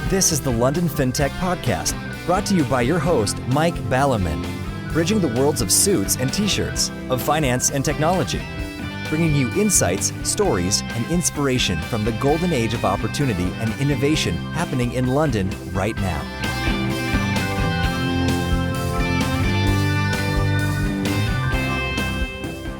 This is the London Fintech Podcast, brought to you by your host, Mike Ballerman, bridging the worlds of suits and t-shirts, of finance and technology, bringing you insights, stories, and inspiration from the golden age of opportunity and innovation happening in London right now.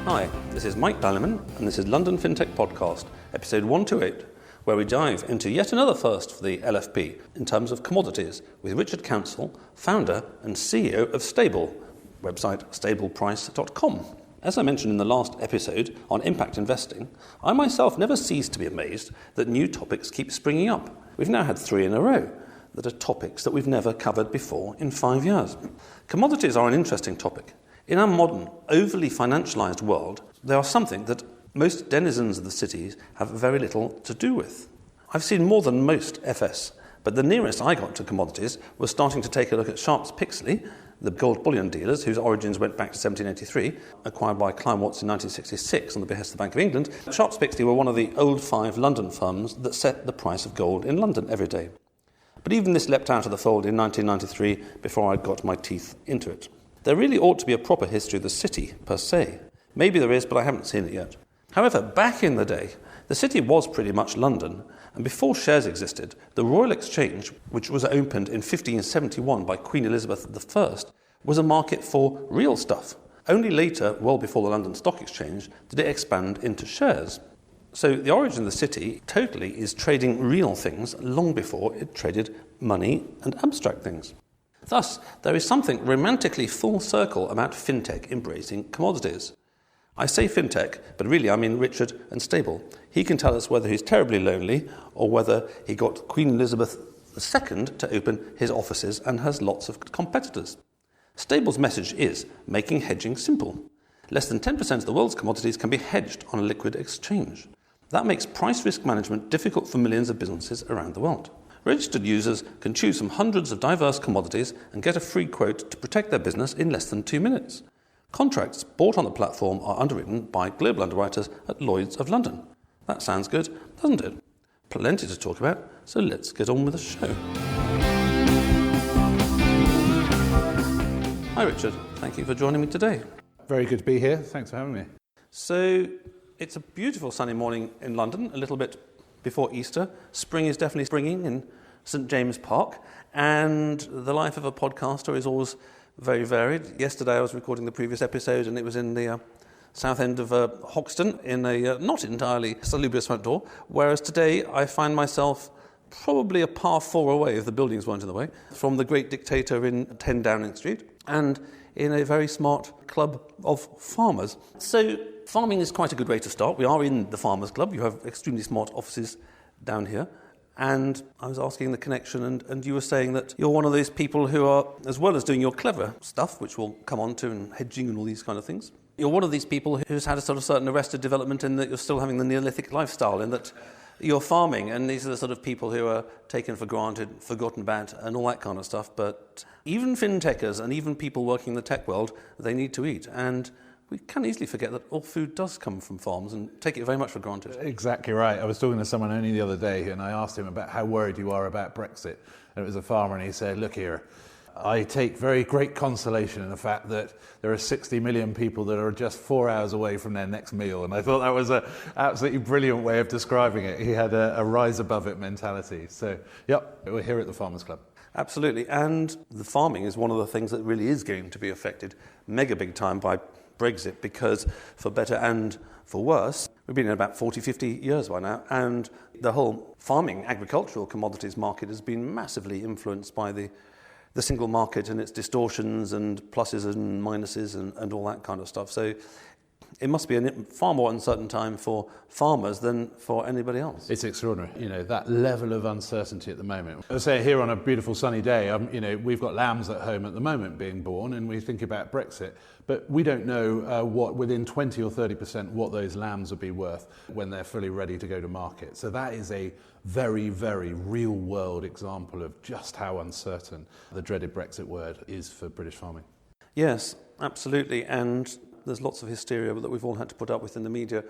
Hi, this is Mike Ballerman, and this is London Fintech Podcast, episode 128, where we dive into yet another first for the LFP in terms of commodities with Richard Counsell, founder and CEO of Stable, website stableprice.com. As I mentioned in the last episode on impact investing, I myself never cease to be amazed that new topics keep springing up. We've now had 3 in a row that are topics that we've never covered before in 5 years. Commodities are an interesting topic. In our modern, overly financialised world, they are something that most denizens of the cities have very little to do with. I've seen more than most FS, but the nearest I got to commodities was starting to take a look at Sharps Pixley, the gold bullion dealers whose origins went back to 1783, acquired by Klein Watts in 1966 on the behest of the Bank of England. Sharps Pixley were one of the old 5 London firms that set the price of gold in London every day. But even this leapt out of the fold in 1993 before I'd got my teeth into it. There really ought to be a proper history of the city, per se. Maybe there is, but I haven't seen it yet. However, back in the day, the city was pretty much London, and before shares existed, the Royal Exchange, which was opened in 1571 by Queen Elizabeth I, was a market for real stuff. Only later, well before the London Stock Exchange, did it expand into shares. So the origin of the city totally is trading real things long before it traded money and abstract things. Thus, there is something romantically full circle about fintech embracing commodities. I say fintech, but really I mean Richard and Stable. He can tell us whether he's terribly lonely or whether he got Queen Elizabeth II to open his offices and has lots of competitors. Stable's message is making hedging simple. Less than 10% of the world's commodities can be hedged on a liquid exchange. That makes price risk management difficult for millions of businesses around the world. Registered users can choose from hundreds of diverse commodities and get a free quote to protect their business in less than 2 minutes. Contracts bought on the platform are underwritten by global underwriters at Lloyd's of London. That sounds good, doesn't it? Plenty to talk about, so let's get on with the show. Hi Richard, thank you for joining me today. Very good to be here, thanks for having me. So, it's a beautiful sunny morning in London, a little bit before Easter. Spring is definitely springing in St James Park, and the life of a podcaster is always very varied. Yesterday I was recording the previous episode and it was in the south end of Hoxton in a not entirely salubrious front door, whereas today I find myself probably a par 4 away, if the buildings weren't in the way, from the great dictator in 10 Downing Street and in a very smart club of farmers. So farming is quite a good way to start. We are in the Farmers Club. You have extremely smart offices down here. And I was asking the connection, and you were saying that you're one of those people who are, as well as doing your clever stuff, which we'll come on to, and hedging and all these kind of things, you're one of these people who's had a sort of certain arrested development in that you're still having the Neolithic lifestyle, in that you're farming, and these are the sort of people who are taken for granted, forgotten about, and all that kind of stuff. But even fintechers and even people working in the tech world, they need to eat. And we can easily forget that all food does come from farms and take it very much for granted. Exactly right. I was talking to someone only the other day and I asked him about how worried you are about Brexit. And it was a farmer and he said, look here, I take very great consolation in the fact that there are 60 million people that are just 4 hours away from their next meal. And I thought that was an absolutely brilliant way of describing it. He had a rise above it mentality. So, yep, we're here at the Farmers Club. Absolutely. And the farming is one of the things that really is going to be affected mega big time by Brexit, because for better and for worse, we've been in about 40, 50 years by now, and the whole farming, agricultural commodities market has been massively influenced by the single market and its distortions and pluses and minuses and all that kind of stuff. So it must be a far more uncertain time for farmers than for anybody else. It's extraordinary, that level of uncertainty at the moment. I say here on a beautiful sunny day, we've got lambs at home at the moment being born, and we think about Brexit, but we don't know what within 20 or 30% what those lambs will be worth when they're fully ready to go to market. So that is a very, very real world example of just how uncertain the dreaded Brexit word is for British farming. Yes, absolutely, and there's lots of hysteria that we've all had to put up with in the media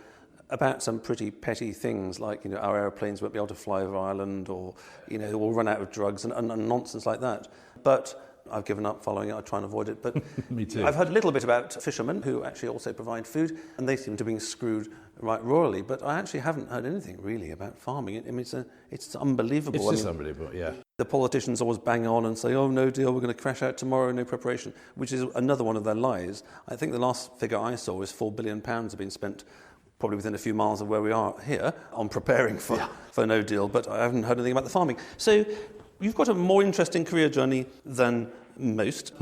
about some pretty petty things like, our airplanes won't be able to fly over Ireland, or, we'll run out of drugs and nonsense like that. But I've given up following it. I try and avoid it. But Me too. I've heard a little bit about fishermen who actually also provide food, and they seem to be screwed right royally. But I actually haven't heard anything really about farming. I mean, it's unbelievable. It's just unbelievable, yeah. The politicians always bang on and say, oh, no deal, we're going to crash out tomorrow, no preparation, which is another one of their lies. I think the last figure I saw was £4 billion have been spent probably within a few miles of where we are here on preparing for no deal, but I haven't heard anything about the farming. So you've got a more interesting career journey than most.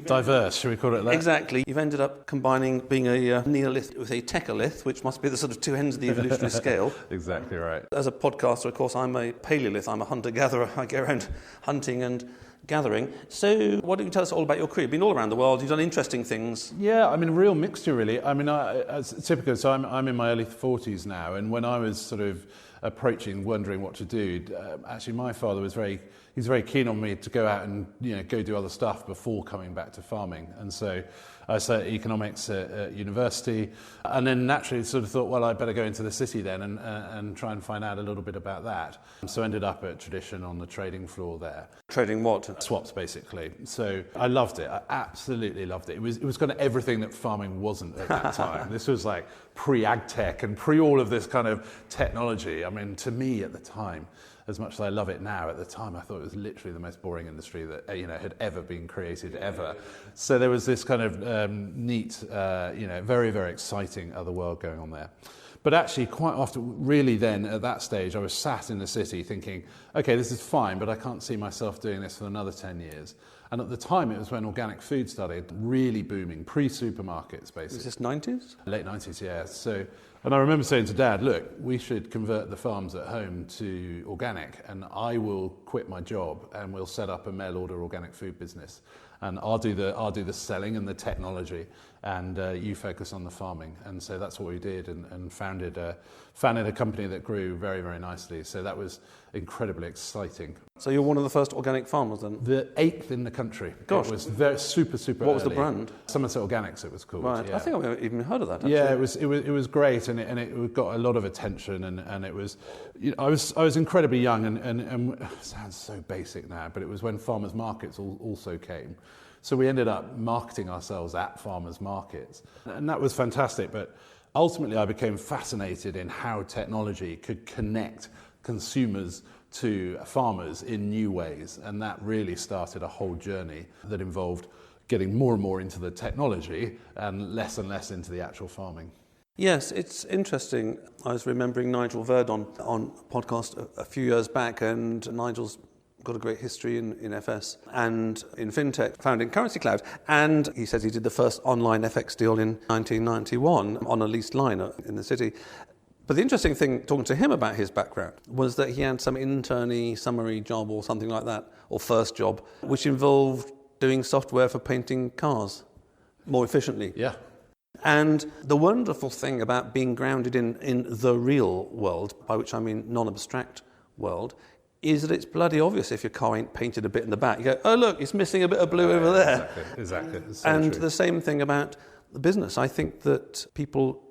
Diverse, should we call it that? Exactly. You've ended up combining being a Neolith with a Techolith, which must be the sort of two ends of the evolutionary scale. Exactly right. As a podcaster, of course, I'm a Paleolith. I'm a hunter-gatherer. I go around hunting and gathering. So why don't you tell us all about your career? You've been all around the world. You've done interesting things. Yeah, I mean, a real mixture, really. I mean, typical. So I'm in my early 40s now, and when I was sort of approaching, wondering what to do, actually my father was very keen on me to go out and go do other stuff before coming back to farming. And so I studied economics at university, and then naturally sort of thought, well, I'd better go into the city then and try and find out a little bit about that. So I ended up at Tradition on the trading floor there. Trading what? Swaps, basically. So I loved it. I absolutely loved it. It was kind of everything that farming wasn't at that time. This was like pre-ag tech and pre all of this kind of technology. I mean, to me at the time, as much as I love it now, at the time I thought it was literally the most boring industry that had ever been created ever. So there was this kind of neat, very, very exciting other world going on there. But actually, quite often, really then, at that stage, I was sat in the city thinking, okay, this is fine, but I can't see myself doing this for another 10 years. And at the time, it was when organic food started really booming, pre-supermarkets, basically. Was this 90s? Late 90s, yeah. So, and I remember saying to Dad, look, we should convert the farms at home to organic, and I will quit my job and we'll set up a mail-order organic food business. And I'll do the selling and the technology, and you focus on the farming. And so that's what we did, and founded a company that grew very, very nicely. So that was incredibly exciting. So you're one of the first organic farmers then? The 8th in the country. Gosh. It was very super What was early. the brand? Somerset Organics it was called. Right. Yeah. I think I've even heard of that, actually. Yeah, it was great, and it got a lot of attention, and it was, I was incredibly young, and it sounds so basic now, but it was when farmers markets also came. So we ended up marketing ourselves at farmers markets, and that was fantastic. But ultimately, I became fascinated in how technology could connect consumers to farmers in new ways, and that really started a whole journey that involved getting more and more into the technology and less into the actual farming. Yes, it's interesting. I was remembering Nigel Verdon on a podcast a few years back, and Nigel's got a great history in FS and in Fintech, founding Currency Cloud. And he says he did the first online FX deal in 1991 on a leased line in the city. But the interesting thing, talking to him about his background, was that he had some internee summary job or something like that, or first job, which involved doing software for painting cars more efficiently. Yeah. And the wonderful thing about being grounded in the real world, by which I mean non-abstract world, is that it's bloody obvious if your car ain't painted a bit in the back. You go, oh, look, it's missing a bit of blue over there. Exactly. It's so and true. the same thing about the business. I think that people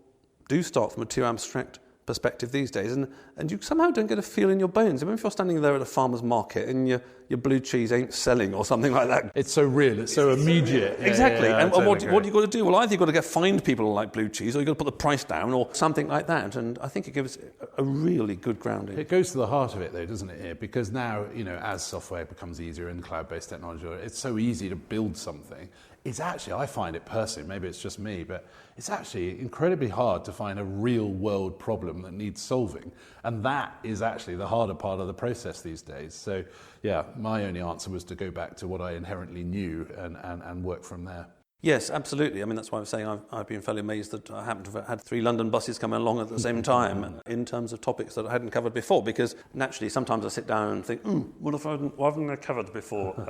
do start from a too abstract perspective these days, and you somehow don't get a feel in your bones. Even if you're standing there at a farmer's market and your blue cheese ain't selling or something like that. It's so real, it's so immediate. Exactly. Yeah, and totally what do you got to do? Well, either you've got to find people who like blue cheese, or you've got to put the price down, or something like that. And I think it gives a really good grounding. It goes to the heart of it, though, doesn't it? Because now, as software becomes easier in cloud-based technology, it's so easy to build something. It's actually, I find it personally, maybe it's just me, but it's actually incredibly hard to find a real-world problem that needs solving. And that is actually the harder part of the process these days. So, yeah, my only answer was to go back to what I inherently knew and work from there. Yes, absolutely. I mean, that's why I'm saying I've been fairly amazed that I happen to have had 3 London buses coming along at the same time in terms of topics that I hadn't covered before, because naturally sometimes I sit down and think, what haven't I covered before?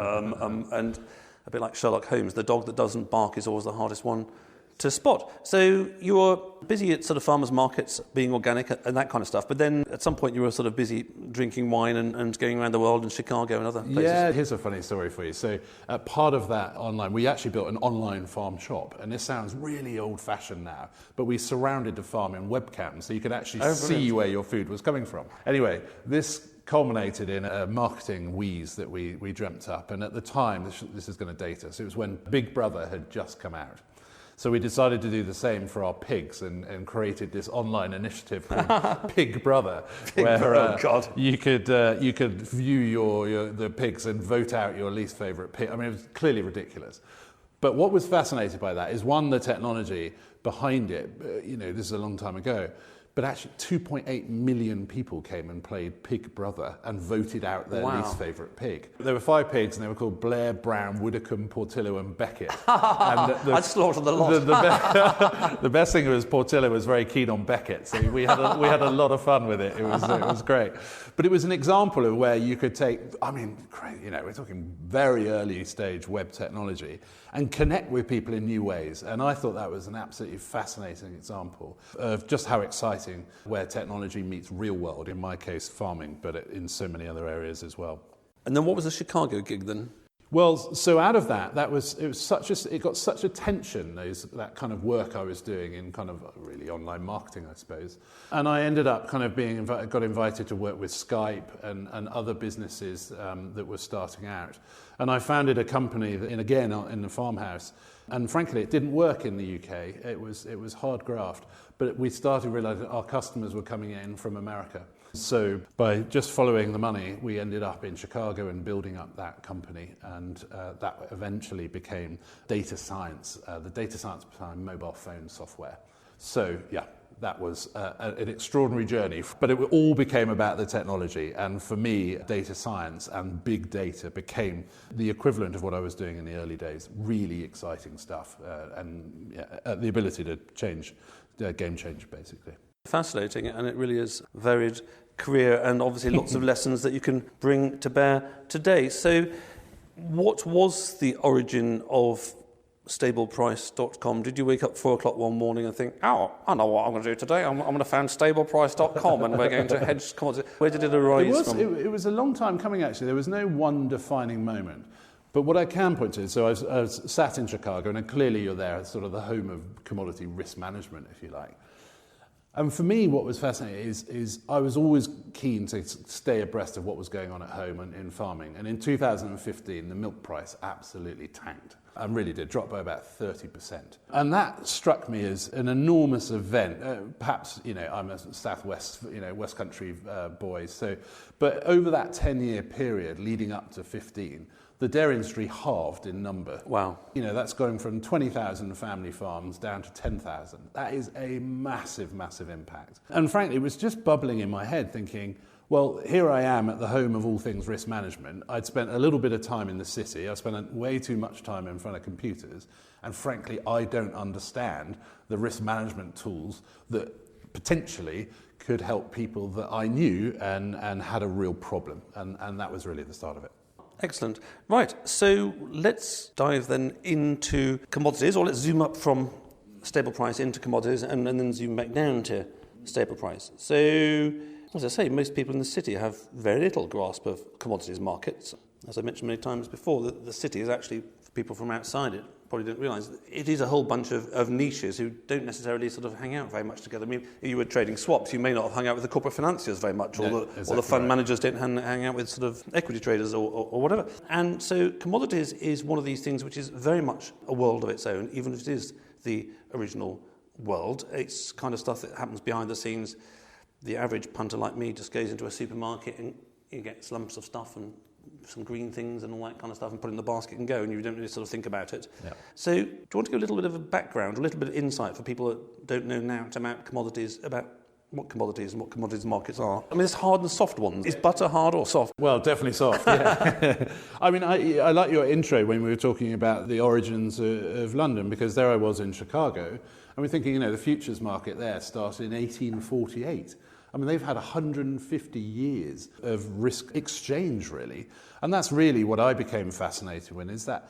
And a bit like Sherlock Holmes, the dog that doesn't bark is always the hardest one to spot. So you were busy at sort of farmers markets, being organic and that kind of stuff, but then at some point you were sort of busy drinking wine and going around the world in Chicago and other places. Yeah, here's a funny story for you. So part of that online, we actually built an online farm shop, and this sounds really old-fashioned now, but we surrounded the farm in webcams so you could actually see where your food was coming from. Anyway, this culminated in a marketing wheeze that we dreamt up, and at the time, this is going to date us, it was when Big Brother had just come out. So we decided to do the same for our pigs and created this online initiative called Pig Brother, where you could view the pigs and vote out your least favourite pig. I mean, it was clearly ridiculous. But what was fascinating by that is, one, the technology behind it. This is a long time ago. But actually, 2.8 million people came and played Pig Brother and voted out their least favourite pig. There were 5 pigs, and they were called Blair, Brown, Widdicombe, Portillo, and Beckett. I'd slaughter the lot. The best thing was Portillo was very keen on Beckett, so we had a lot of fun with it. It was great. But it was an example of where you could take, we're talking very early stage web technology, and connect with people in new ways. And I thought that was an absolutely fascinating example of just how exciting where technology meets real world, in my case farming, but in so many other areas as well. And then what was the Chicago gig then? Well, so out of that it got such attention, that kind of work I was doing in kind of really online marketing, I suppose. And I ended up kind of got invited to work with Skype and other businesses that were starting out. And I founded a company in the farmhouse. And frankly, it didn't work in the UK. It was hard graft. But we started realizing our customers were coming in from America. So by just following the money, we ended up in Chicago and building up that company, and that eventually became data science, the data science behind mobile phone software. So yeah, that was an extraordinary journey, but it all became about the technology, and for me, data science and big data became the equivalent of what I was doing in the early days. Really exciting stuff, and the ability to change, game changer basically. Fascinating, and it really is a varied career and obviously lots of lessons that you can bring to bear today. So what was the origin of stableprice.com? Did you wake up 4 o'clock one morning and think, I know what I'm going to do today, I'm going to found stableprice.com and we're going to hedge commodities? Where did it arise from? It was a long time coming, actually. There was no one defining moment. But what I can point to, so I was sat in Chicago, and clearly you're there, it's sort of the home of commodity risk management, if you like. And for me, what was fascinating is I was always keen to stay abreast of what was going on at home and in farming. And in 2015, the milk price absolutely tanked and really did drop by about 30%. And that struck me as an enormous event. Perhaps, I'm a Southwest, West Country boy. But over that 10-year period leading up to 15, the dairy industry halved in number. Wow. That's going from 20,000 family farms down to 10,000. That is a massive, massive impact. And frankly, it was just bubbling in my head thinking, well, here I am at the home of all things risk management. I'd spent a little bit of time in the city. I spent way too much time in front of computers. And frankly, I don't understand the risk management tools that potentially could help people that I knew and had a real problem. And that was really the start of it. Excellent. Right, so let's dive then into commodities, or let's zoom up from stable price into commodities and then zoom back down to stable price. So, as I say, most people in the city have very little grasp of commodities markets. As I mentioned many times before, the city is actually, for people from outside it, probably didn't realise, it is a whole bunch of niches who don't necessarily sort of hang out very much together. I mean, if you were trading swaps, you may not have hung out with the corporate financiers very much, or the fund managers don't hang out with sort of equity traders or whatever. And so commodities is one of these things which is very much a world of its own, even if it is the original world. It's kind of stuff that happens behind the scenes. The average punter like me just goes into a supermarket and you get lumps of stuff and some green things and all that kind of stuff and put it in the basket and go, and you don't really sort of think about it. Yeah. So do you want to give a little bit of a background, a little bit of insight for people that don't know now about commodities, about what commodities and what commodities markets are? I mean, there's hard and soft ones. Is butter hard or soft? Well, definitely soft, yeah. I mean, I like your intro when we were talking about the origins of London, because there I was in Chicago, and we're thinking, the futures market there started in 1848. I mean, they've had 150 years of risk exchange, really. And that's really what I became fascinated with, is that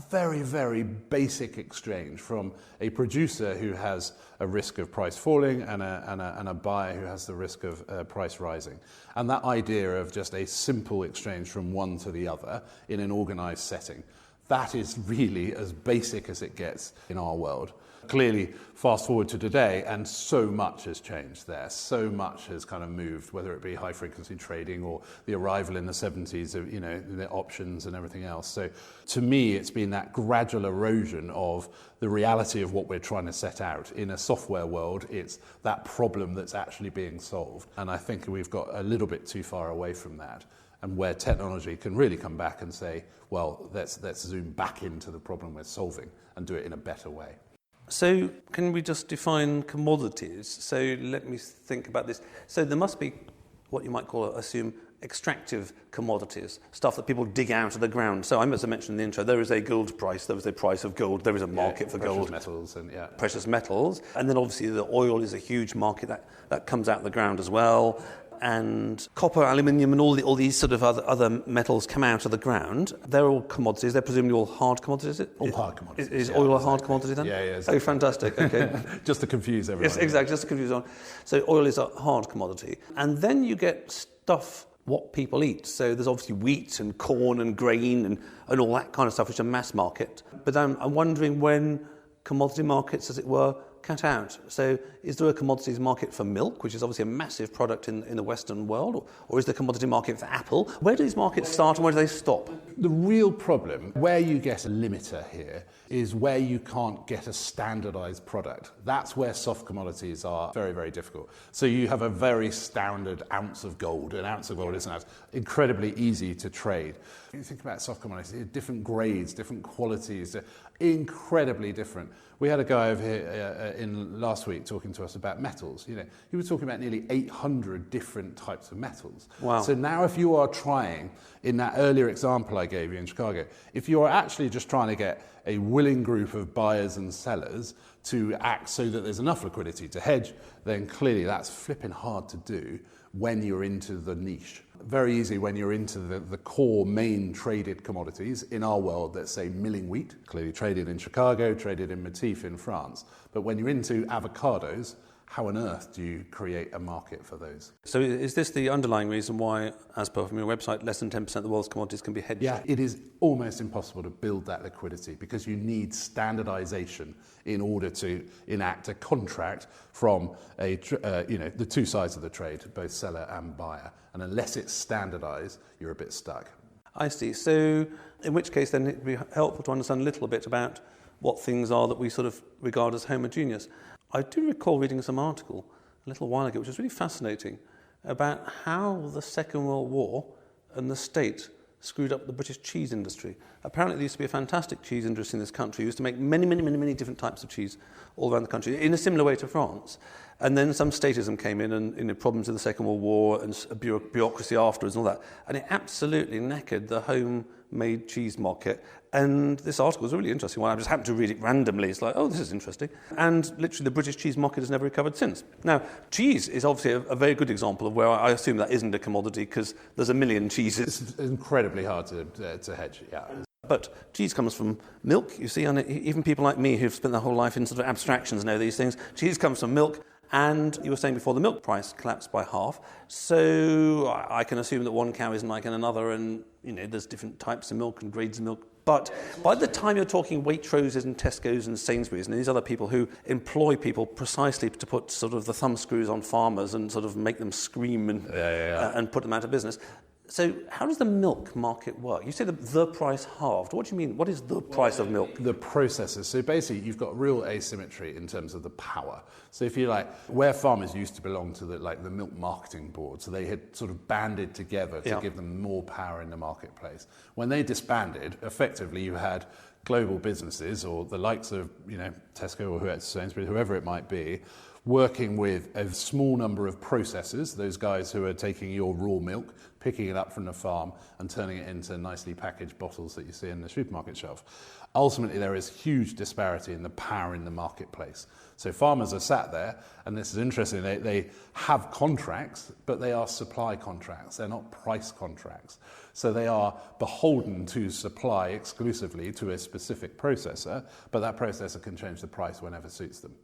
very, very basic exchange from a producer who has a risk of price falling and a buyer who has the risk of price rising. And that idea of just a simple exchange from one to the other in an organised setting, that is really as basic as it gets in our world. Clearly, fast forward to today, and so much has changed there. So much has kind of moved, whether it be high-frequency trading or the arrival in the 70s of, the options and everything else. So to me, it's been that gradual erosion of the reality of what we're trying to set out. In a software world, it's that problem that's actually being solved. And I think we've got a little bit too far away from that. And where technology can really come back and say, well, let's zoom back into the problem we're solving and do it in a better way. So can we just define commodities? So let me think about this. So there must be what you might assume extractive commodities, stuff that people dig out of the ground. So I must have mentioned in the intro, there is a gold price, there is a price of gold, there is a market for gold. Precious metals. And then obviously the oil is a huge market that comes out of the ground as well. And copper, aluminium, and all these sort of other metals come out of the ground. They're all commodities. They're presumably all hard commodities, is it? All hard commodities. Is oil a hard commodity then? Yeah. Exactly. Oh, fantastic. Okay. Just to confuse everyone. Yes, exactly, just to confuse everyone. So oil is a hard commodity. And then you get stuff, what people eat. So there's obviously wheat and corn and grain and all that kind of stuff, which are mass market. But I'm wondering when commodity markets, as it were, cut out. So is there a commodities market for milk, which is obviously a massive product in the Western world, or is there a commodity market for apple? Where do these markets start and where do they stop? The real problem, where you get a limiter here, is where you can't get a standardised product. That's where soft commodities are very, very difficult. So you have a very standard ounce of gold. An ounce of gold is incredibly easy to trade. When you think about soft commodities, different grades, different qualities, incredibly different. We had a guy over here in last week talking to us about metals. He was talking about nearly 800 different types of metals. Wow. So now if you are trying, in that earlier example I gave you in Chicago, if you are actually just trying to get a willing group of buyers and sellers to act so that there's enough liquidity to hedge, then clearly that's flipping hard to do when you're into the niche. Very easy when you're into the core main traded commodities. In our world, let's say milling wheat, clearly traded in Chicago, traded in Matif in France. But when you're into avocados, how on earth do you create a market for those? So is this the underlying reason why, as per from your website, less than 10% of the world's commodities can be hedged? Yeah, it is almost impossible to build that liquidity because you need standardization in order to enact a contract from the two sides of the trade, both seller and buyer. And unless it's standardized, you're a bit stuck. I see. So in which case then it would be helpful to understand a little bit about what things are that we sort of regard as homogeneous. I do recall reading some article a little while ago, which was really fascinating, about how the Second World War and the state screwed up the British cheese industry. Apparently there used to be a fantastic cheese industry in this country. We used to make many different types of cheese all around the country, in a similar way to France. And then some statism came in and problems in the Second World War and bureaucracy afterwards and all that. And it absolutely knackered the homemade cheese market. And this article was a really interesting one. I just happened to read it randomly. It's like, oh, this is interesting. And literally the British cheese market has never recovered since. Now, cheese is obviously a very good example of where I assume that isn't a commodity because there's a million cheeses. It's incredibly hard to hedge, yeah. But cheese comes from milk, you see, and even people like me who've spent their whole life in sort of abstractions know these things. Cheese comes from milk, and you were saying before the milk price collapsed by half, so I can assume that one cow isn't like another, and there's different types of milk and grades of milk. But by the time you're talking Waitroses and Tesco's and Sainsbury's and these other people who employ people precisely to put sort of the thumbscrews on farmers and sort of make them scream and put them out of business. So how does the milk market work? You say the price halved. What do you mean? What is the price of milk? The processes. So basically, you've got real asymmetry in terms of the power. So if you like, where farmers used to belong to the milk marketing board, so they had sort of banded together to give them more power in the marketplace. When they disbanded, effectively you had global businesses or the likes of Tesco or Sainsbury's, whoever it might be, working with a small number of processors, those guys who are taking your raw milk, picking it up from the farm and turning it into nicely packaged bottles that you see in the supermarket shelf. Ultimately, there is huge disparity in the power in the marketplace. So farmers are sat there, and this is interesting, they have contracts, but they are supply contracts. They're not price contracts. So they are beholden to supply exclusively to a specific processor, but that processor can change the price whenever suits them.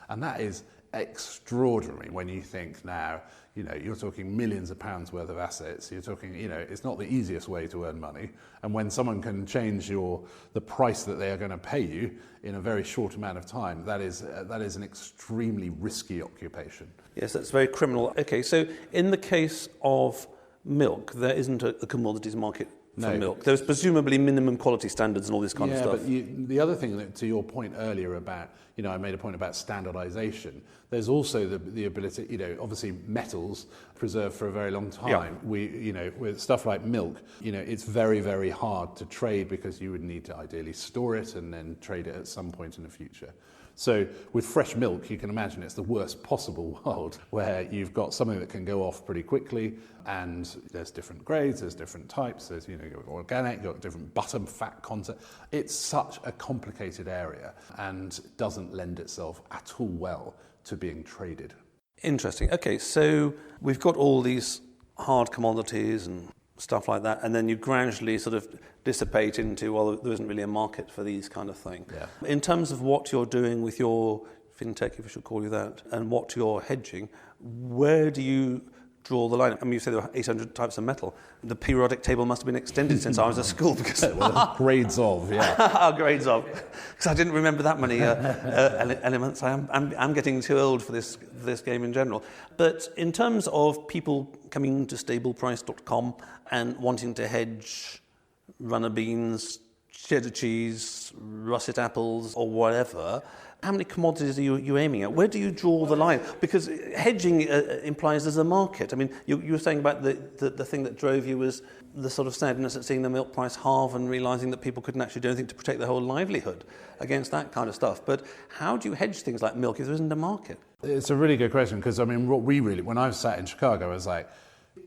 And that is extraordinary when you think now, you're talking millions of pounds worth of assets. You're talking, it's not the easiest way to earn money. And when someone can change the price that they are going to pay you in a very short amount of time, that is an extremely risky occupation. Yes, that's very criminal. Okay, so in the case of milk, there isn't a commodities market for milk. There's presumably minimum quality standards and all this kind of stuff. Yeah, but the other thing, that, to your point earlier about, I made a point about standardization. There's also the ability, obviously metals preserved for a very long time. Yeah. With stuff like milk, it's very, very hard to trade because you would need to ideally store it and then trade it at some point in the future. So with fresh milk, you can imagine it's the worst possible world where you've got something that can go off pretty quickly, and there's different grades, there's different types, there's, you've got organic, you've got different butter fat content. It's such a complicated area and doesn't lend itself at all well to being traded. Interesting. Okay, so we've got all these hard commodities and stuff like that, and then you gradually sort of dissipate into, well, there isn't really a market for these kind of thing. Yeah. In terms of what you're doing with your fintech, if we should call you that, and what you're hedging, where do you draw the line? I mean, you say there are 800 types of metal. The periodic table must have been extended since I was at school, because grades of, yeah. Grades of, because I didn't remember that many elements. I'm getting too old for this game in general. But in terms of people coming to stableprice.com and wanting to hedge runner beans, cheddar cheese, russet apples, or whatever, how many commodities are you aiming at? Where do you draw the line? Because hedging implies there's a market. I mean, you were saying about the thing that drove you was the sort of sadness at seeing the milk price halve and realising that people couldn't actually do anything to protect their whole livelihood against that kind of stuff. But how do you hedge things like milk if there isn't a market? It's a really good question, because, I mean, when I was sat in Chicago, I was like,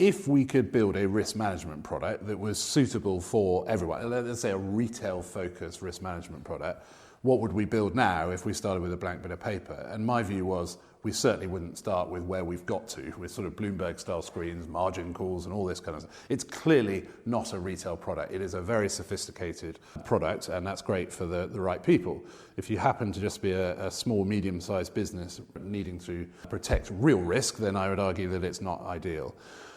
if we could build a risk management product that was suitable for everyone, let's say a retail-focused risk management product, what would we build now if we started with a blank bit of paper? And my view was, we certainly wouldn't start with where we've got to, with sort of Bloomberg-style screens, margin calls, and all this kind of stuff. It's clearly not a retail product. It is a very sophisticated product, and that's great for the right people. If you happen to just be a small, medium-sized business needing to protect real risk, then I would argue that it's not ideal.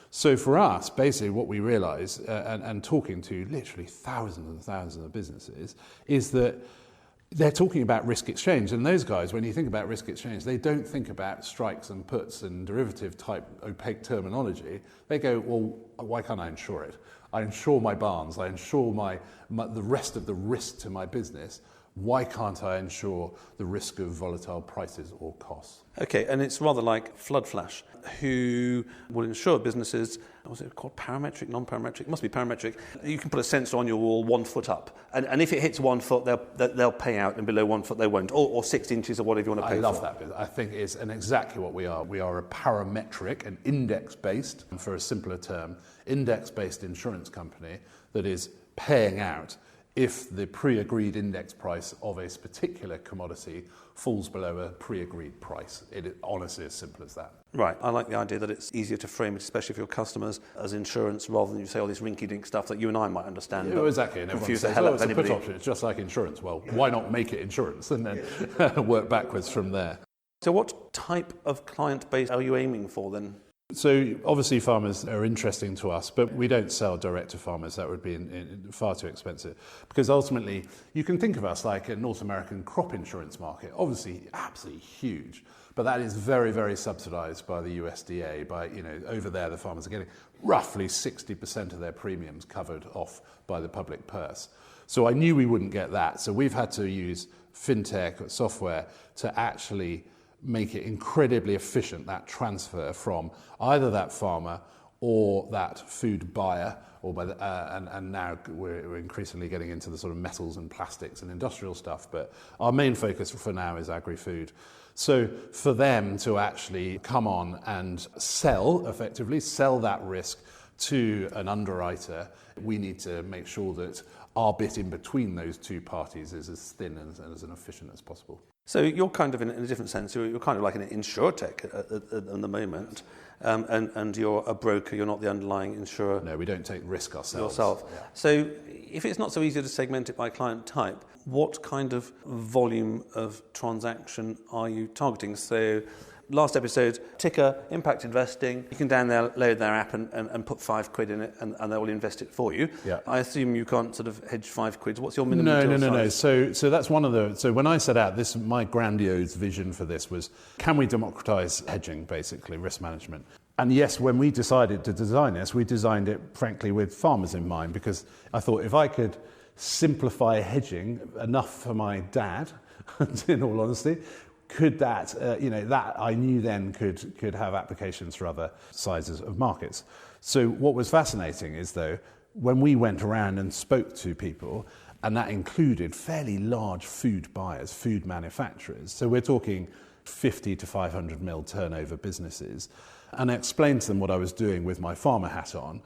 So for us, basically what we realise, and talking to literally thousands and thousands of businesses, is that they're talking about risk exchange. And those guys, when you think about risk exchange, they don't think about strikes and puts and derivative type opaque terminology. They go, well, why can't I insure it? I insure my barns, I insure the rest of the risk to my business. Why can't I insure the risk of volatile prices or costs? Okay, and it's rather like Flood Flash, who will insure businesses. Was it called parametric, non-parametric? It must be parametric. You can put a sensor on your wall 1 foot up, and if it hits 1 foot, they'll pay out, and below 1 foot they won't, or 6 inches or whatever you want to pay for. I love that bit. I think it's exactly what we are. We are a parametric, an index-based, for a simpler term, index-based insurance company that is paying out if the pre-agreed index price of a particular commodity falls below a pre-agreed price. It is honestly as simple as that. Right. I like the idea that it's easier to frame it, especially for your customers, as insurance, rather than you say all this rinky-dink stuff that you and I might understand. Yeah, exactly. And confuse the says, hell out of it's anybody. A put option. It's just like insurance. Well, why not make it insurance and then work backwards from there? So what type of client base are you aiming for then? So obviously farmers are interesting to us, but we don't sell direct to farmers. That would be far too expensive, because ultimately you can think of us like a North American crop insurance market, obviously absolutely huge, but that is very, very subsidized by the USDA. Over there the farmers are getting roughly 60% of their premiums covered off by the public purse. So I knew we wouldn't get that. So we've had to use fintech software to actually make it incredibly efficient, that transfer from either that farmer or that food buyer, and now we're increasingly getting into the sort of metals and plastics and industrial stuff, but our main focus for now is agri-food. So for them to actually come on and effectively sell that risk to an underwriter, we need to make sure that our bit in between those two parties is as thin and as efficient as possible. So you're kind of, in a different sense, you're kind of like an insurtech at the moment, and you're a broker, you're not the underlying insurer. No, we don't take risk ourselves. Yeah. So if it's not so easy to segment it by client type, what kind of volume of transaction are you targeting? So last episode, Ticker, Impact Investing, you can download their app and put £5 in it and they will invest it for you. Yeah. I assume you can't sort of hedge £5. What's your minimum deal size? No. So that's one of the... So when I set out this, my grandiose vision for this was, can we democratise hedging, basically, risk management? And yes, when we decided to design this, we designed it, frankly, with farmers in mind, because I thought if I could simplify hedging enough for my dad, in all honesty, could that, that I knew then could have applications for other sizes of markets. So what was fascinating is, though, when we went around and spoke to people, and that included fairly large food buyers, food manufacturers, so we're talking 50 to 500 mil turnover businesses, and I explained to them what I was doing with my farmer hat on.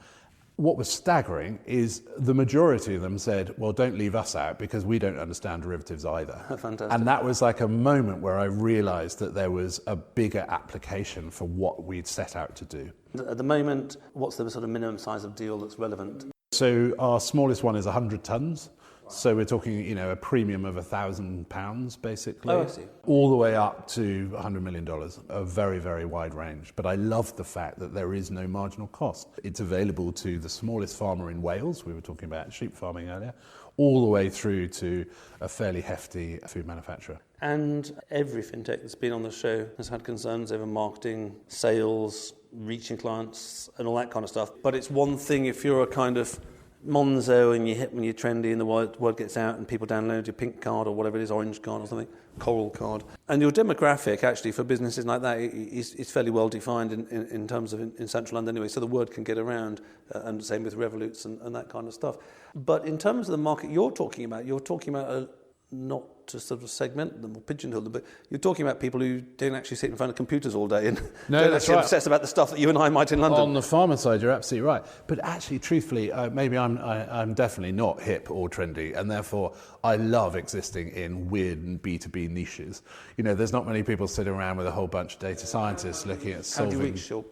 What was staggering is the majority of them said, well, don't leave us out because we don't understand derivatives either. Fantastic. And that was like a moment where I realised that there was a bigger application for what we'd set out to do. At the moment, what's the sort of minimum size of deal that's relevant? So our smallest one is 100 tonnes. So we're talking, a premium of £1,000, basically. Oh, I see. All the way up to $100 million, a very, very wide range. But I love the fact that there is no marginal cost. It's available to the smallest farmer in Wales, we were talking about sheep farming earlier, all the way through to a fairly hefty food manufacturer. And every fintech that's been on the show has had concerns over marketing, sales, reaching clients, and all that kind of stuff. But it's one thing if you're a kind of Monzo and you hit when you're trendy and the word gets out and people download your pink card or whatever it is, orange card or something, coral card. And your demographic actually for businesses like that is fairly well defined in terms of in central London anyway, so the word can get around, and same with Revoluts and that kind of stuff. But in terms of the market you're talking about not to sort of segment them or pigeonhole them, but you're talking about people who don't actually sit in front of computers all day and don't actually obsess about the stuff that you and I might in London. On the farmer side, you're absolutely right. But actually, truthfully, maybe I'm definitely not hip or trendy, and therefore I love existing in weird and B2B niches. There's not many people sitting around with a whole bunch of data scientists looking at solving... How do you reach your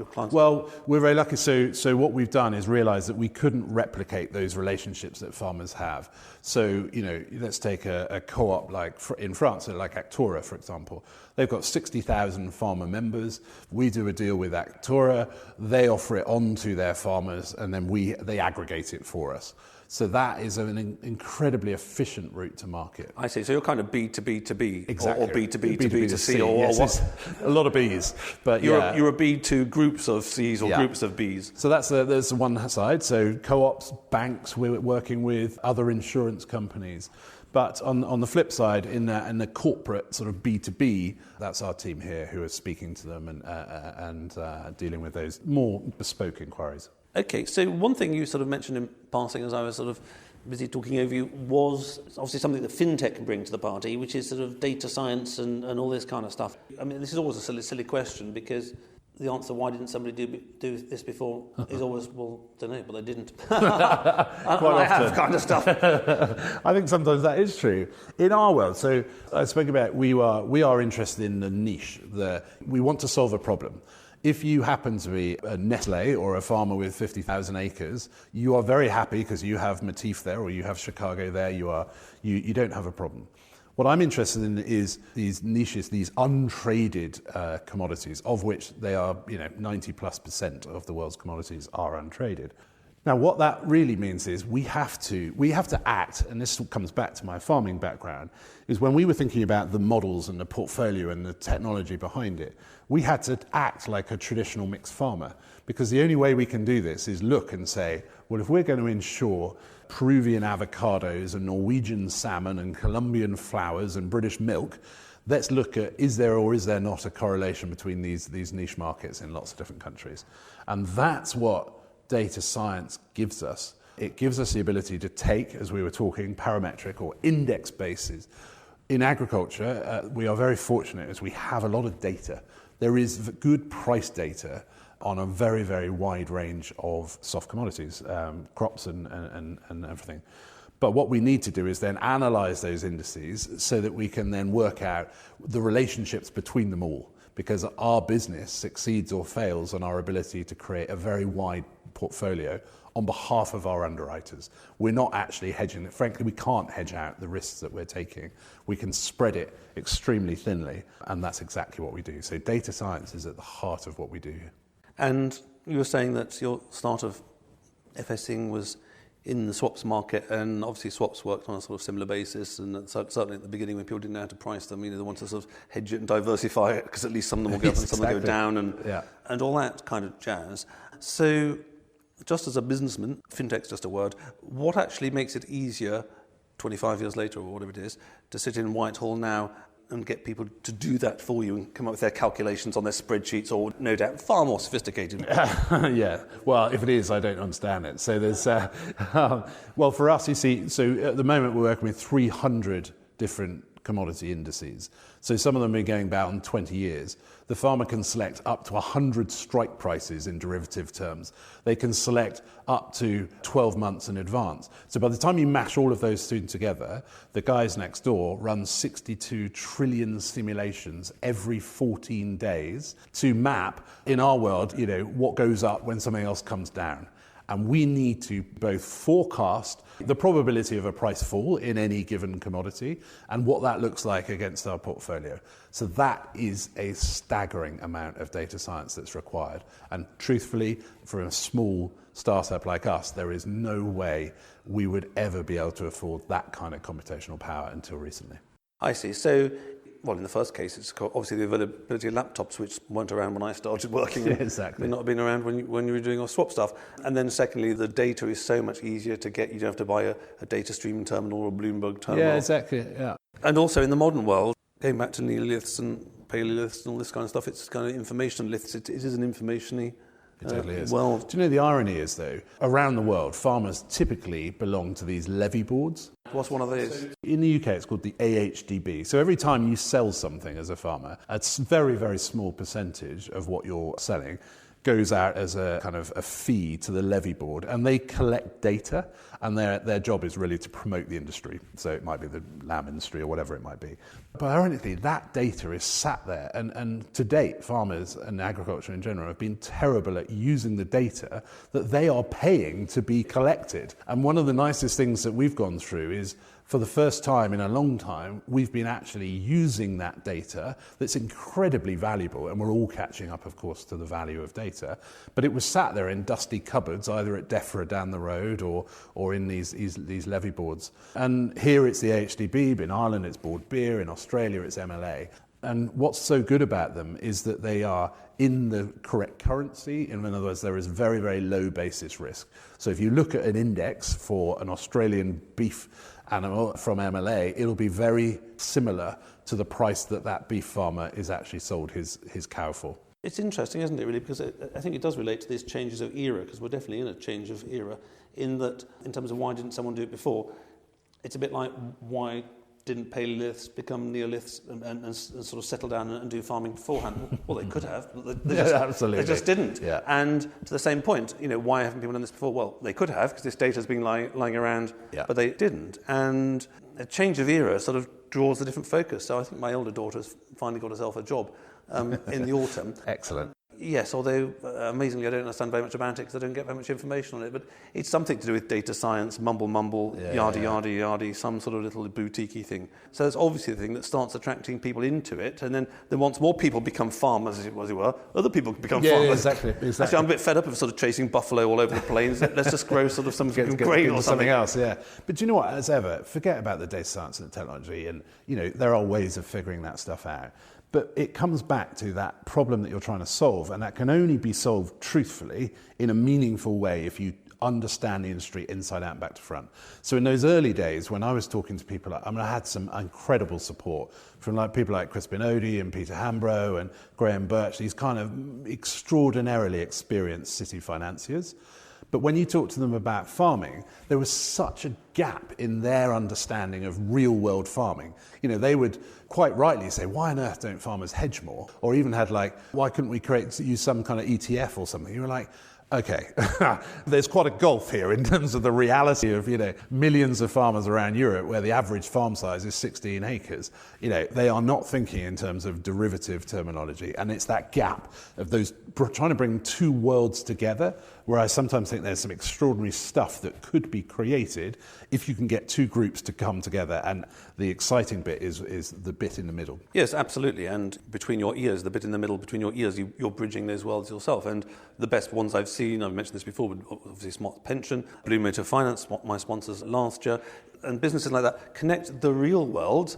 clients? Well, we're very lucky. So what we've done is realise that we couldn't replicate those relationships that farmers have. So, let's take a co-op like in France, like Actora, for example. They've got 60,000 farmer members. We do a deal with Actora. They offer it on to their farmers, and then they aggregate it for us. So that is an incredibly efficient route to market. I see. So you're kind of B2B2B, exactly. or B2B2B2C, or yes, what? A lot of Bs, but you're a B to groups of Cs or groups of Bs. So there's one side. So co-ops, banks, we're working with other insurance companies. But on the flip side, in the corporate sort of B2B, that's our team here who are speaking to them and dealing with those more bespoke inquiries. Okay, so one thing you sort of mentioned in passing as I was sort of busy talking over you was obviously something that Fintech can bring to the party, which is sort of data science and all this kind of stuff. I mean, this is always a silly question because the answer, why didn't somebody do this before, is always, well, don't know, but they didn't. I have kind of stuff. I think sometimes that is true. In our world, so I spoke about we are interested in the niche. We want to solve a problem. If you happen to be a Nestle or a farmer with 50,000 acres, you are very happy because you have Matif there or you have Chicago there. You don't have a problem. What I'm interested in is these niches, these untraded commodities, of which they are, 90+% of the world's commodities are untraded. Now, what that really means is we have to act, and this comes back to my farming background, is when we were thinking about the models and the portfolio and the technology behind it, we had to act like a traditional mixed farmer, because the only way we can do this is look and say, well, if we're going to ensure Peruvian avocados and Norwegian salmon and Colombian flowers and British milk, let's look at is there or is there not a correlation between these niche markets in lots of different countries. And that's what data science gives us. It gives us the ability to take, as we were talking, parametric or index bases, In agriculture, we are very fortunate as we have a lot of data. There is good price data on a very, very wide range of soft commodities, crops and everything. But what we need to do is then analyse those indices so that we can then work out the relationships between them all, because our business succeeds or fails on our ability to create a very wide portfolio on behalf of our underwriters. We're not actually hedging it. Frankly, we can't hedge out the risks that we're taking. We can spread it extremely thinly, and that's exactly what we do. So data science is at the heart of what we do. And you were saying that your start of FSing was in the swaps market, and obviously swaps worked on a sort of similar basis, and certainly at the beginning when people didn't know how to price them, they wanted to sort of hedge it and diversify it, because at least some of them will go up and some will go down, and all that kind of jazz. So just as a businessman, fintech's just a word, what actually makes it easier 25 years later or whatever it is to sit in Whitehall now and get people to do that for you and come up with their calculations on their spreadsheets, or no doubt far more sophisticated? Yeah, well, if it is, I don't understand it. So there's, well, for us, you see, so at the moment we're working with 300 different commodity indices. So some of them are going back on 20 years. The farmer can select up to 100 strike prices in derivative terms. They can select up to 12 months in advance. So by the time you mash all of those two together, the guys next door run 62 trillion simulations every 14 days to map, in our world, what goes up when something else comes down. And we need to both forecast the probability of a price fall in any given commodity and what that looks like against our portfolio. So that is a staggering amount of data science that's required. And truthfully, for a small startup like us, there is no way we would ever be able to afford that kind of computational power until recently. I see. So, well, in the first case, it's obviously the availability of laptops, which weren't around when I started working. Yeah, exactly. They've not been around when you were doing your swap stuff. And then secondly, the data is so much easier to get. You don't have to buy a data streaming terminal or a Bloomberg terminal. Yeah, exactly, yeah. And also in the modern world, going back to neoliths and paleoliths and all this kind of stuff, it's kind of information liths. It is an information-y It totally is. world. Do you know the irony is, though, around the world, farmers typically belong to these levy boards. What's one of these? In the UK, it's called the AHDB. So every time you sell something as a farmer, a very, very small percentage of what you're selling goes out as a kind of a fee to the levy board, and they collect data, and their job is really to promote the industry. So it might be the lamb industry or whatever it might be. But ironically, that data is sat there, and to date, farmers and agriculture in general have been terrible at using the data that they are paying to be collected. And one of the nicest things that we've gone through is, for the first time in a long time, we've been actually using that data that's incredibly valuable, and we're all catching up, of course, to the value of data. But it was sat there in dusty cupboards, either at DEFRA down the road or in these levy boards. And here it's the HDB, in Ireland it's Bord Beer, in Australia it's MLA. And what's so good about them is that they are in the correct currency. In other words, there is very, very low basis risk. So if you look at an index for an Australian beef animal from MLA, it'll be very similar to the price that beef farmer is actually sold his cow for. It's interesting, isn't it, really? Because I think it does relate to these changes of era, because we're definitely in a change of era, in that, in terms of why didn't someone do it before, it's a bit like why didn't paleoliths become neoliths and sort of settle down and do farming beforehand? Well, they could have, but they just didn't. Yeah. And to the same point, why haven't people done this before? Well, they could have, because this data has been lying around, but they didn't. And a change of era sort of draws a different focus. So I think my older daughter has finally got herself a job in the autumn. Excellent. Yes, although amazingly I don't understand very much about it because I don't get very much information on it, but it's something to do with data science, mumble, yardy, some sort of little boutique-y thing. So it's obviously the thing that starts attracting people into it, and then once more people become farmers, as it were, other people become farmers. Exactly. Actually, I'm a bit fed up of sort of chasing buffalo all over the plains. Let's just grow sort of some grain or something else, yeah. But do you know what, as ever, forget about the data science and the technology, and there are ways of figuring that stuff out. But it comes back to that problem that you're trying to solve, and that can only be solved truthfully in a meaningful way if you understand the industry inside out and back to front. So in those early days, when I was talking to people, I had some incredible support from people like Crispin Odey and Peter Hambro and Graham Birch, these kind of extraordinarily experienced city financiers. But when you talk to them about farming, there was such a gap in their understanding of real-world farming. You know, they would quite rightly say, why on earth don't farmers hedge more? Or even had like, why couldn't we use some kind of ETF or something? You were like, okay, there's quite a gulf here in terms of the reality of, you know, millions of farmers around Europe where the average farm size is 16 acres. You know, they are not thinking in terms of derivative terminology. And it's that gap of those trying to bring two worlds together, where I sometimes think there's some extraordinary stuff that could be created if you can get two groups to come together. And the exciting bit is the bit in the middle. Yes, absolutely. And between your ears, the bit in the middle between your ears, you're bridging those worlds yourself. And the best ones I've seen, I've mentioned this before, but obviously Smart Pension, Blue Motor Finance, my sponsors last year, and businesses like that connect the real world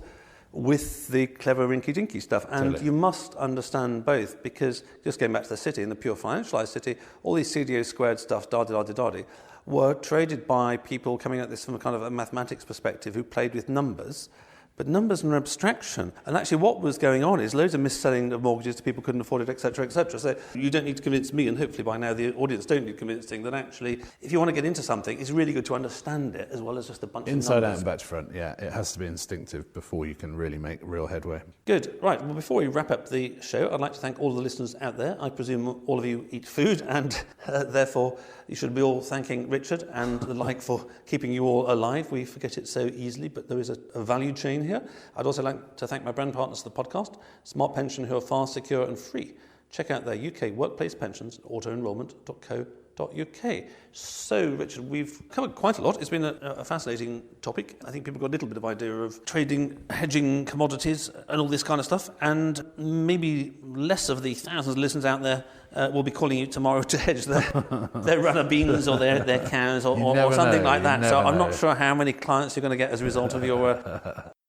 with the clever rinky-dinky stuff. And Totally. You must understand both, because just going back to the city, in the pure financialised city, all these CDO squared stuff, da-da-da-da-da, were traded by people coming at this from a kind of a mathematics perspective who played with numbers. But numbers are an abstraction. And actually what was going on is loads of mis-selling of mortgages to people who couldn't afford it, etc., etc. So you don't need to convince me, and hopefully by now the audience don't need convincing, that actually if you want to get into something, it's really good to understand it as well as just a bunch of numbers. Inside out and back to front, yeah. It has to be instinctive before you can really make real headway. Good. Right. Well, before we wrap up the show, I'd like to thank all the listeners out there. I presume all of you eat food, and therefore you should be all thanking Richard and the like for keeping you all alive. We forget it so easily, but there is a value chain here. I'd also like to thank my brand partners of the podcast, Smart Pension, who are fast, secure and free. Check out their UK workplace pensions at autoenrolment.co.uk. So, Richard, we've covered quite a lot. It's been a fascinating topic. I think people got a little bit of idea of trading, hedging commodities and all this kind of stuff, and maybe less of the thousands of listeners out there will be calling you tomorrow to hedge their runner beans or their cows or something like that. So I'm not sure how many clients you're going to get as a result of your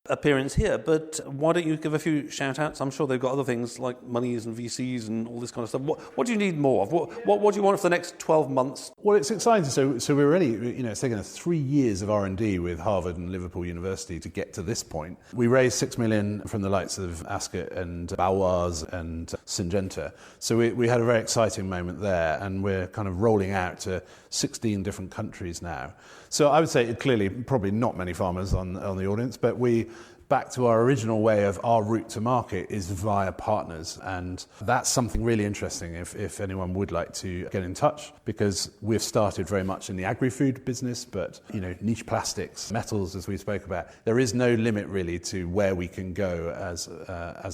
appearance here, but why don't you give a few shout-outs? I'm sure they've got other things like monies and VCs and all this kind of stuff. What do you need more of? What do you want for the next 12 months? Well, it's exciting. So we're already, it's taken us 3 years of R&D with Harvard and Liverpool University to get to this point. We raised 6 million from the likes of Ascot and Baloise and Syngenta. So we had a very exciting moment there, and we're kind of rolling out to 16 different countries now. So I would say clearly probably not many farmers on the audience, but back to our original way of our route to market is via partners, and that's something really interesting if anyone would like to get in touch, because we've started very much in the agri-food business, but niche plastics, metals, as we spoke about, there is no limit really to where we can go as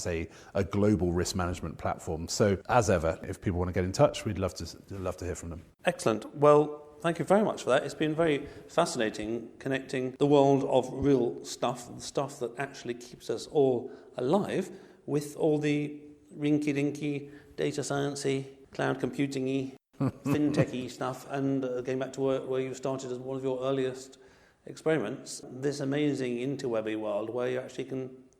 a global risk management platform. So as ever, if people want to get in touch, we'd love to hear from them. Excellent. Well, thank you very much for that. It's been very fascinating connecting the world of real stuff, the stuff that actually keeps us all alive, with all the rinky-dinky, data sciencey, cloud computing-y, fintech-y stuff, and going back to where you started as one of your earliest experiments, this amazing interwebby world where you actually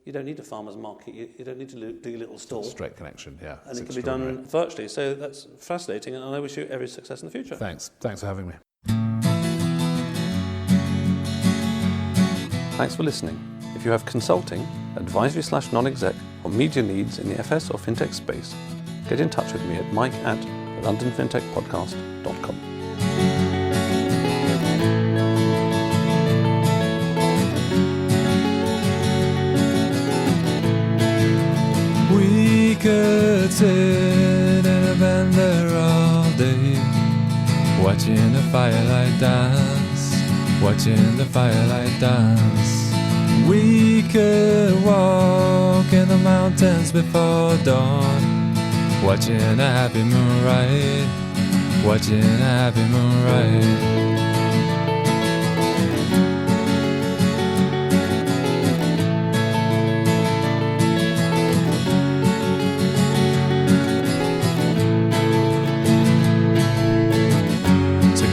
you don't need a farmer's market, you don't need to do your little stall. Straight connection, yeah. And it can be done virtually. So that's fascinating, and I wish you every success in the future. Thanks for having me. Thanks for listening. If you have consulting, advisory/non-exec, or media needs in the FS or fintech space, get in touch with me at mike@londonfintechpodcast.com. We could sit in a bender all day, watching the firelight dance, watching the firelight dance. We could walk in the mountains before dawn, watching a happy moonrise, watching a happy moonrise.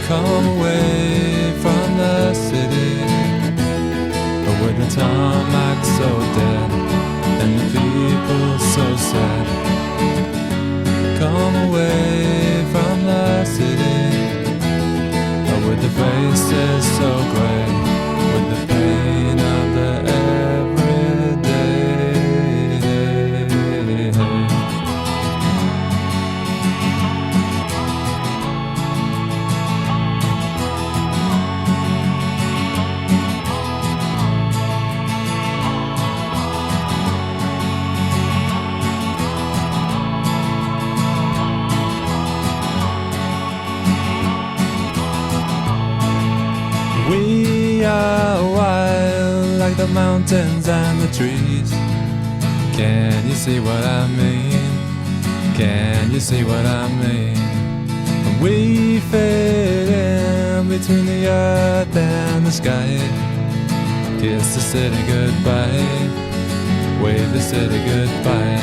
Come away from the city, with the tarmac so dead and the people so sad. Come away from the city, with the the mountains and the trees. Can you see what I mean? Can you see what I mean? And we fade in between the earth and the sky. Kiss the city goodbye, wave the city goodbye,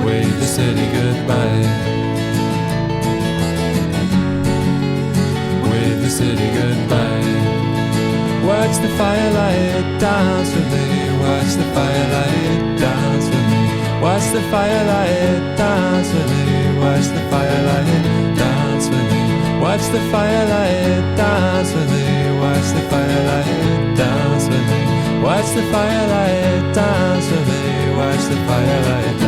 wave the city goodbye, wave the city goodbye. Watch the firelight dance with me, watch the firelight dance with me, watch the firelight dance with me, watch the firelight dance with me, watch the firelight dance with me, watch the firelight dance with me, watch the firelight dance with me, watch the firelight